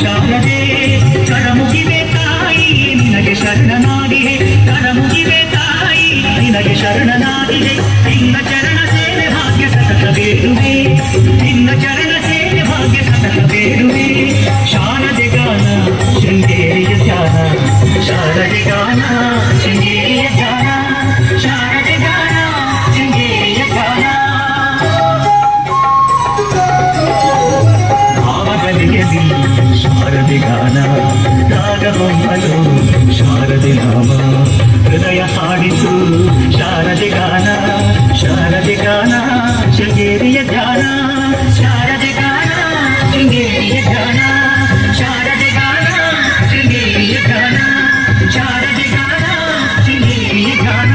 ಶಾರದೆ ಕರಮುಗಿವೆ ತಾಯಿ ನಿನಗೆ ಶರಣನಾಗಿಯೇ ಕರಮುಗಿವೆ ತಾಯಿ ನಿನಗೆ ಶರಣನಾಗಿಯೇ ನಿನ್ನ ಚರಣ ಸೇವೆ ಭಾಗ್ಯ ಸತತ ಬೇಡುವೆ ನಿನ್ನ ಚರಣ ಸೇವೆ ಭಾಗ್ಯ ಸತತ ಬೇಡುವೆ ಶಾರದೆ ಗಾನ ಶೃಂಗೇರಿಯ ಧ್ಯಾನ ಶಾರದೆ ಗಾನ ಶೃಂಗೇರಿಯ ಧ್ಯಾನ ಶಾರದೆ ಗಾನ ಶೃಂಗೇರಿಯ ಧ್ಯಾನ ಭಾವಗಲಿಯಲಿ ಶಾರದೆ ಗಾನ ರಾಗಬೊಮ್ಮಲು ಶಾರದೆ ನಾಮ ಹೃದಯ ಹಾಡಿತು ಶಾರದೆ ಗಾನ ಶೃಂಗೇರಿಯ ಧ್ಯಾನ ಶಾರದೆ ಗಾನ ಶೃಂಗೇರಿಯ ಧ್ಯಾನ ಶಾರದೆ ಗಾನ ಶೃಂಗೇರಿಯ ಧ್ಯಾನ ಶಾರದೆ ಗಾನ ಶೃಂಗೇರಿಯ ಧ್ಯಾನ